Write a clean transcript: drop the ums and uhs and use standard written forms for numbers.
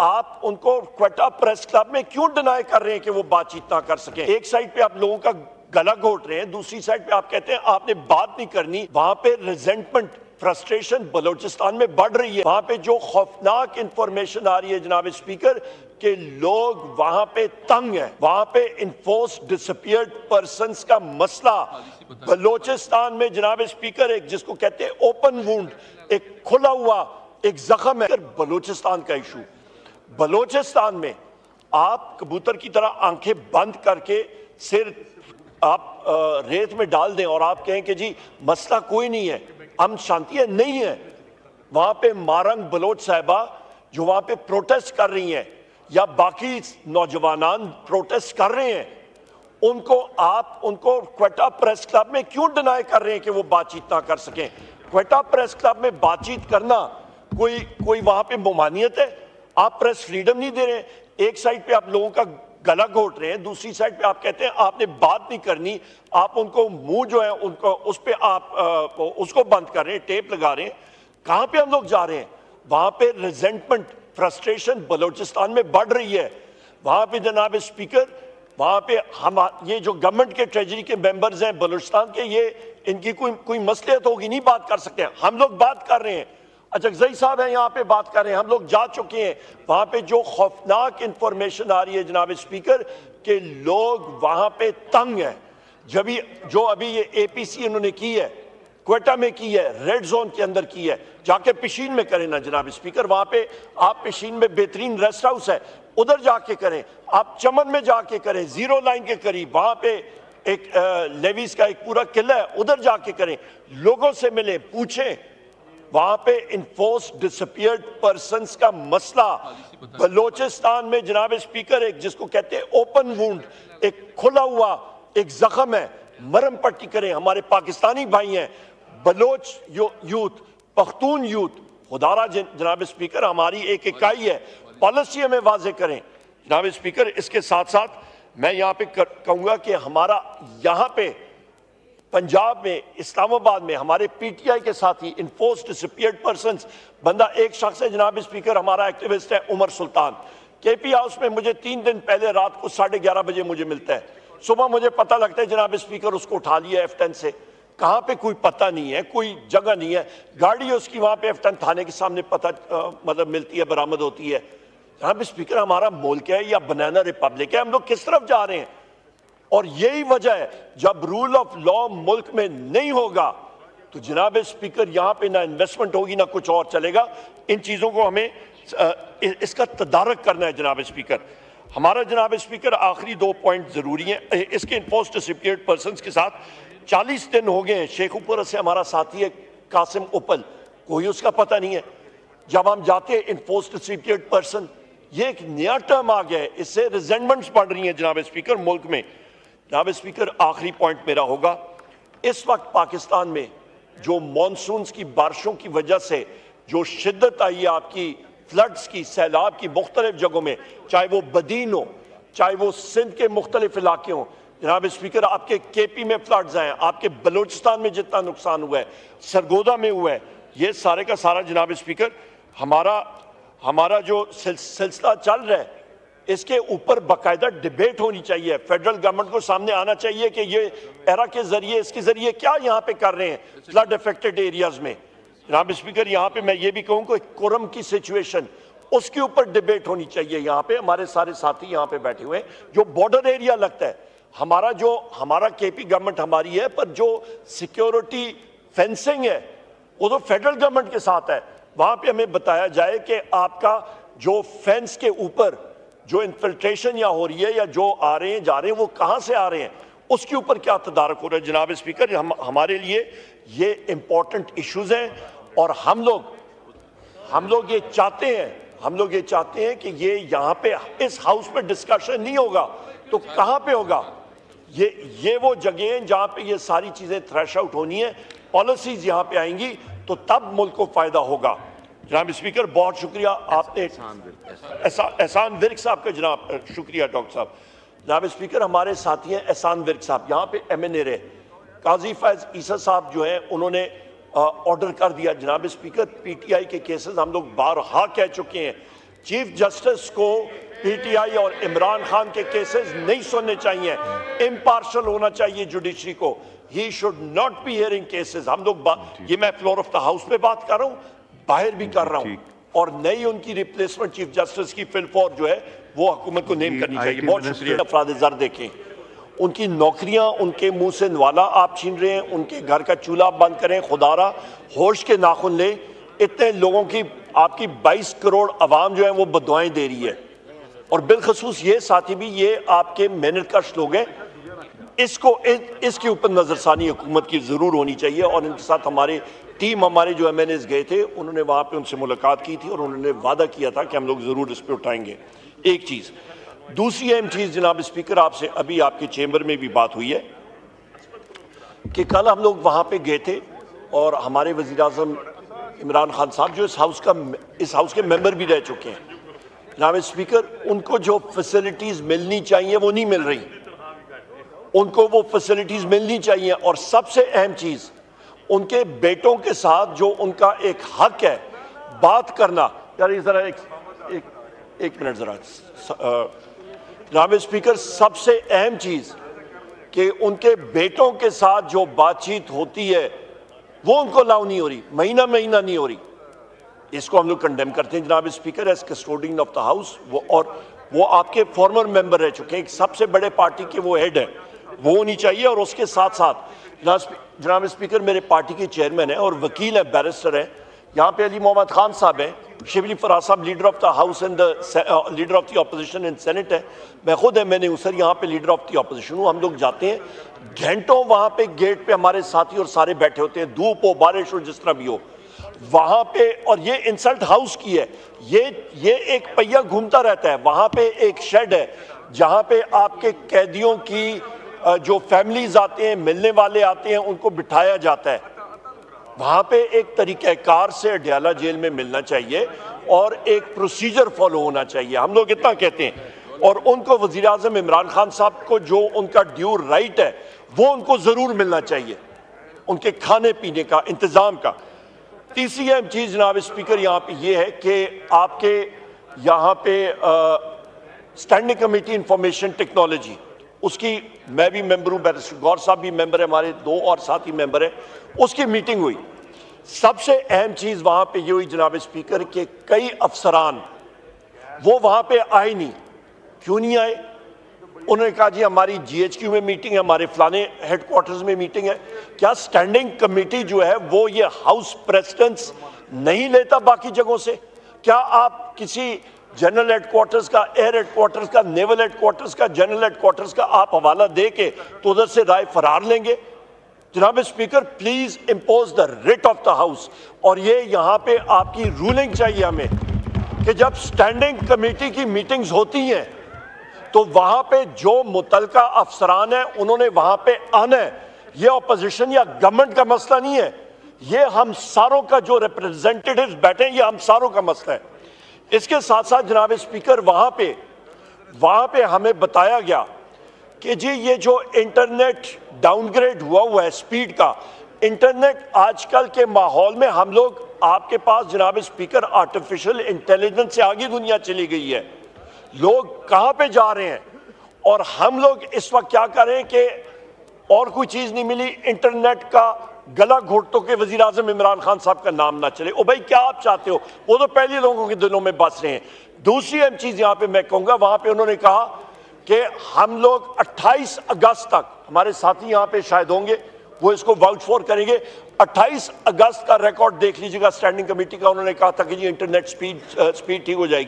आप उनको Quetta press club में क्यों डिनाई कर रहे हैं कि वो बातचीत ना कर सके? एक साइड पे आप लोगों का गला घोट रहे हैं, दूसरी साइड पे आप कहते हैं आपने बात नहीं करनी। वहां पे रिजेंटमेंट, फ्रस्ट्रेशन बलूचिस्तान में बढ़ रही है। वहां पे जो खौफनाक इंफॉर्मेशन आ रही है जनाब स्पीकर कि लोग वहां पे तंग है। वहां पे इन्फोर्स डिसअपीयर्ड पर्संस का मसला बलूचिस्तान में जनाब स्पीकर एक जिसको कहते हैं ओपन वुंड, एक खुला हुआ एक जख्म है। बलूचिस्तान का इशू, बलूचिस्तान में आप कबूतर की तरह आंखें बंद करके सिर आप रेत में डाल दें और आप कहें कि जी मसला कोई नहीं है, हम शांति है, नहीं है। वहां पे मारंग बलोच साहिबा जो वहां पे प्रोटेस्ट कर रही हैं या बाकी नौजवान प्रोटेस्ट कर रहे हैं, उनको क्वेटा प्रेस क्लब में क्यों डिनाई कर रहे हैं कि वो बातचीत ना कर सकें? क्वेटा प्रेस क्लब में बातचीत करना कोई वहां पे ममानियत है? आप प्रेस फ्रीडम नहीं दे रहे। एक साइड पे आप लोगों का गला घोट रहे हैं, दूसरी साइड पे आप कहते हैं आपने बात नहीं करनी। आप उनको मुंह जो है उनको उस पे आप उसको बंद कर रहे हैं, टेप लगा रहे हैं। कहां पे हम लोग जा रहे हैं? वहां पे रिजेंटमेंट, फ्रस्ट्रेशन बलूचिस्तान में बढ़ रही है। वहां पे जनाब स्पीकर, वहां पे हम ये जो गवर्नमेंट के ट्रेजरी के मेंबर्स हैं बलूचिस्तान के, ये इनकी कोई मसलियत होगी, नहीं बात कर सकते हैं। हम लोग बात कर रहे हैं, अचकजई साहब हैं यहाँ पे बात कर रहे हैं, हम लोग जा चुके हैं। वहां पे जो खौफनाक इंफॉर्मेशन आ रही है जनाब स्पीकर कि लोग वहां पे तंग है। जो अभी ये एपीसी इन्होंने की है, क्वेटा में की है, रेड जोन के अंदर की है, जाके पिशीन में करें ना जनाब स्पीकर। वहां पे आप पिशीन में बेहतरीन रेस्ट हाउस है, उधर जाके करें। आप चमन में जाके करें, जीरो लाइन के करीब, वहां पे एक लेविस का एक पूरा किला है, उधर जाके करें। लोगों से मिले, पूछें। वहां पे इन्फोर्स डिसअपीयर्ड पर्संस का मसला बलूचिस्तान में जनाब स्पीकर एक जिसको कहते हैं ओपन वुंड, एक खुला हुआ एक जख्म है। मरहम पट्टी करें। हमारे पाकिस्तानी भाई हैं, बलोच यूथ, पख्तून यूथ, खुदारा जनाब स्पीकर हमारी एक इकाई है, पॉलिसी हमें वाजे करें जनाब स्पीकर। इसके साथ साथ मैं यहाँ पे कहूँगा कि हमारा यहाँ पे पंजाब में, इस्लामाबाद में हमारे पीटीआई के साथी इन्फोर्स डिसअपीयर्ड पर्संस, बंदा एक शख्स है जनाब स्पीकर, हमारा एक्टिविस्ट है उमर सुल्तान। केपी हाउस में मुझे 3 दिन पहले रात को 11:30 बजे मुझे मिलता है। सुबह मुझे पता लगता है जनाब स्पीकर उसको उठा लिया F10 से। कहाँ पे कोई पता नहीं है, कोई जगह नहीं है। गाड़ी उसकी वहां पे F10 थाने के सामने पता मतलब मिलती है, बरामद होती है। जनाब स्पीकर हमारा मुल्क है या बनाना रिपब्लिक है? हम लोग किस तरफ जा रहे हैं? और यही वजह है, जब रूल ऑफ लॉ मुल्क में नहीं होगा तो जनाब स्पीकर यहाँ पे ना इन्वेस्टमेंट होगी ना कुछ और चलेगा। इन चीज़ों को हमें इसका तदारक करना है जनाब स्पीकर। हमारा जनाब स्पीकर आखिरी 2 पॉइंट ज़रूरी हैं। इसके इन्फोर्स डिसअपीयर्ड पर्संस के साथ 40 दिन हो गए हैं। शेखुपुरा से हमारा साथी है कासिम उपल, कोई उसका पता नहीं है। जब हम जाते हैं इन्फोर्स डिसअपीयर्ड पर्सन, ये एक नया टर्म आ गया है, इससे रिजेंटमेंट्स बढ़ रही हैं जनाब स्पीकर मुल्क में। जनाब स्पीकर आखिरी पॉइंट मेरा होगा, इस वक्त पाकिस्तान में जो मॉनसून की बारिशों की वजह से जो शिद्दत आई है आपकी फ्लड्स की, सैलाब की मुख्तलिफ जगहों में, चाहे वो बदीन हो, चाहे वो सिंध के मुख्तलिफ इलाके हों। जनाब स्पीकर आपके केपी में फ्लड्स आए हैं, आपके बलूचिस्तान में जितना नुकसान हुआ है, सरगोदा में हुआ है, ये सारे का सारा जनाब स्पीकर हमारा जो सिलसिला चल रहा है इसके ऊपर बाकायदा डिबेट होनी चाहिए। फेडरल गवर्नमेंट को सामने आना चाहिए कि ये एरा के जरिए, इसके जरिए क्या यहाँ पे कर रहे हैं फ्लड अफेक्टेड एरियाज में। जनाब स्पीकर यहाँ पे मैं ये भी कहूँ कि कोरम की सिचुएशन, उसके ऊपर डिबेट होनी चाहिए। यहाँ पे हमारे सारे साथी यहाँ पे बैठे हुए हैं, जो बॉर्डर एरिया लगता है हमारा केपी गवर्नमेंट हमारी है, पर जो सिक्योरिटी फेंसिंग है वो तो फेडरल गवर्नमेंट के साथ है। वहां पे हमें बताया जाए कि आपका जो फेंस के ऊपर जो इन्फिल्ट्रेशन या हो रही है या जो आ रहे हैं जा रहे हैं वो कहां से आ रहे हैं, उसके ऊपर क्या तदारक हो रहा है। जनाब स्पीकर हमारे लिए ये इंपॉर्टेंट इश्यूज हैं और हम लोग ये चाहते हैं कि ये यहाँ पे इस हाउस में डिस्कशन नहीं होगा तो कहां पे होगा? ये वो जगह हैं जहां पे ये सारी चीजें थ्रेश आउट होनी है, पॉलिसीज यहाँ पे आएंगी तो तब मुल्क को फायदा होगा। जनाब स्पीकर बहुत शुक्रिया, आपने एहसान विर्क साहब का जनाब शुक्रिया डॉक्टर साहब। जनाब स्पीकर हमारे साथी हैं एहसान विर्क साहब, यहाँ पे MNA रहे। काजी फैज ईसा साहब जो हैं उन्होंने ऑर्डर कर दिया। जनाब स्पीकर PTI के केसेस हम लोग बारहा कह चुके हैं चीफ जस्टिस को पीटीआई और इमरान खान के केसेस नहीं सुनने चाहिए, इम्पार्शल होना चाहिए जुडिशरी को। He should not be hearing cases. हम लोग ये मैं फ्लोर ऑफ द हाउस पे बात कर रहा हूं, बाहर भी कर रहा हूं, और नई उनकी रिप्लेसमेंट चीफ जस्टिस की फिलफौर जो है वो हुकूमत को नेम करनी चाहिए। बहुत शुक्रिया। अफराद ज़र देखें, उनकी नौकरियां उनके मुंह से नवाला आप छीन रहे हैं, उनके घर का चूल्हा बंद करें, खुदारा होश के नाखुन ले। इतने लोगों की, आपकी 22 करोड़ आवाम जो है वो बदुआएं दे रही है, और बिलखसूस ये साथी भी, ये आपके मेहनत कश लोग हैं। इसके ऊपर नजरसानी हुकूमत की जरूर होनी चाहिए। और इनके साथ हमारे टीम, हमारे जो MNAs गए थे, उन्होंने वहां पे उनसे मुलाकात की थी और उन्होंने वादा किया था कि हम लोग जरूर इस पे उठाएंगे। एक चीज। दूसरी अहम चीज जनाब स्पीकर, आपसे अभी आपके चेंबर में भी बात हुई है कि कल हम लोग वहां पे गए थे और हमारे वजीर आजम इमरान खान साहब जो इस हाउस के मेंबर भी रह चुके हैं, जनाब स्पीकर, उनको जो फैसिलिटीज मिलनी चाहिए वो नहीं मिल रही। उनको वो फैसिलिटीज मिलनी चाहिए। और सबसे अहम चीज, उनके बेटों के साथ जो उनका एक हक है बात करना। यार जरा एक मिनट जरा, जनाब स्पीकर, सबसे अहम चीज कि उनके बेटों के साथ जो बातचीत होती है वो उनको अलाउ नहीं हो रही, महीना नहीं हो रही। इसको हम लोग कंडेम करते हैं जनाब speaker as custodian of the house. वो आपके फॉर्मर मेंबर रह चुके हैं, एक सबसे बड़े पार्टी के वो हेड है, वो होनी चाहिए। और उसके साथ साथ जनाब स्पीकर, मेरे पार्टी के चेयरमैन है और वकील है, बैरिस्टर है। यहाँ पे अली मोहम्मद खान साहब हैं, शिबली फराज साहब leader of the house and leader of the opposition in senate है। मैं खुद मैंने सर यहाँ पे लीडर ऑफ द ऑपोजिशन हूँ। हम लोग जाते हैं घंटों वहाँ पे गेट पे, हमारे साथी और सारे बैठे होते हैं, धूप हो बारिश हो जिस तरह भी हो वहाँ पे। और ये इंसल्ट हाउस की है, ये एक पहिया घूमता रहता है। वहाँ पे एक शेड है जहाँ पे आपके कैदियों की जो फैमिलीज आते हैं, मिलने वाले आते हैं, उनको बिठाया जाता है। वहां पे एक तरीक़ाकार से अडयाला जेल में मिलना चाहिए और एक प्रोसीजर फॉलो होना चाहिए। हम लोग इतना कहते हैं। और उनको वज़ीर आज़म इमरान खान साहब को जो उनका ड्यू राइट है वो उनको जरूर मिलना चाहिए, उनके खाने पीने का, इंतजाम का। तीसरी अहम चीज जनाब स्पीकर यहाँ पे ये है कि आपके यहाँ पे स्टैंडिंग कमेटी इंफॉर्मेशन टेक्नोलॉजी, उसकी मैं भी मेंबर हूं, बैरिस्टर गौर साहब भी मेंबर है, हमारे 2 और साथी मेंबर है। उसकी मीटिंग हुई। सबसे अहम चीज वहां पे ये हुई जनाब स्पीकर के कई अफसरान वो वहां पे आए नहीं। क्यों नहीं आए? उन्होंने कहा जी हमारी GHQ में मीटिंग है, हमारे फलाने हेडक्वार्टर्स में मीटिंग है। क्या स्टैंडिंग कमेटी जो है वो ये हाउस प्रेसिडेंट्स नहीं लेता बाकी जगहों से? क्या आप किसी जनरल हेडक्वार्टर्स का, एयर हेडक्वार्टर्स का, नेवल हेडक्वार्टर्स का, जनरल हेडक्वार्टर्स का आप हवाला दे के तो उधर से राय फरार लेंगे? जनाब speaker, please impose the writ of the house. और ये यहाँ पे आपकी रूलिंग चाहिए हमें कि जब स्टैंडिंग कमेटी की मीटिंग्स होती हैं तो वहां पे जो मुतलका अफसरान है उन्होंने वहां पे आना है। ये ऑपोजिशन या गवर्नमेंट का मसला नहीं है, ये हम सारों का, जो रिप्रेजेंटेटिव्स बैठे हैं, ये हम सारों का मसला है। इसके साथ साथ जनाब स्पीकर, वहां पे हमें बताया गया कि जी ये जो इंटरनेट डाउनग्रेड हुआ है स्पीड का, इंटरनेट आजकल के माहौल में हम लोग, आपके पास जनाब स्पीकर आर्टिफिशियल इंटेलिजेंस से आगे दुनिया चली गई है। लोग कहां पे जा रहे हैं और हम लोग इस वक्त क्या कर रहे हैं कि और कोई चीज नहीं मिली, इंटरनेट का गला घोटों के वजीर आजम इमरान खान साहब का नाम ना चले। ओ भाई क्या आप चाहते हो? वो तो पहले लोगों के दिलों में बस रहे हैं। दूसरी अहम चीज यहां पे मैं कहूंगा, वहां पे उन्होंने कहा कि हम लोग 28 अगस्त तक, हमारे साथी यहां पे शायद होंगे वो इसको वाउट फॉर करेंगे, 28 अगस्त का रिकॉर्ड देख लीजिएगा स्टैंडिंग कमेटी का। उन्होंने कहा था कि जी इंटरनेट स्पीड ठीक हो जाएगी।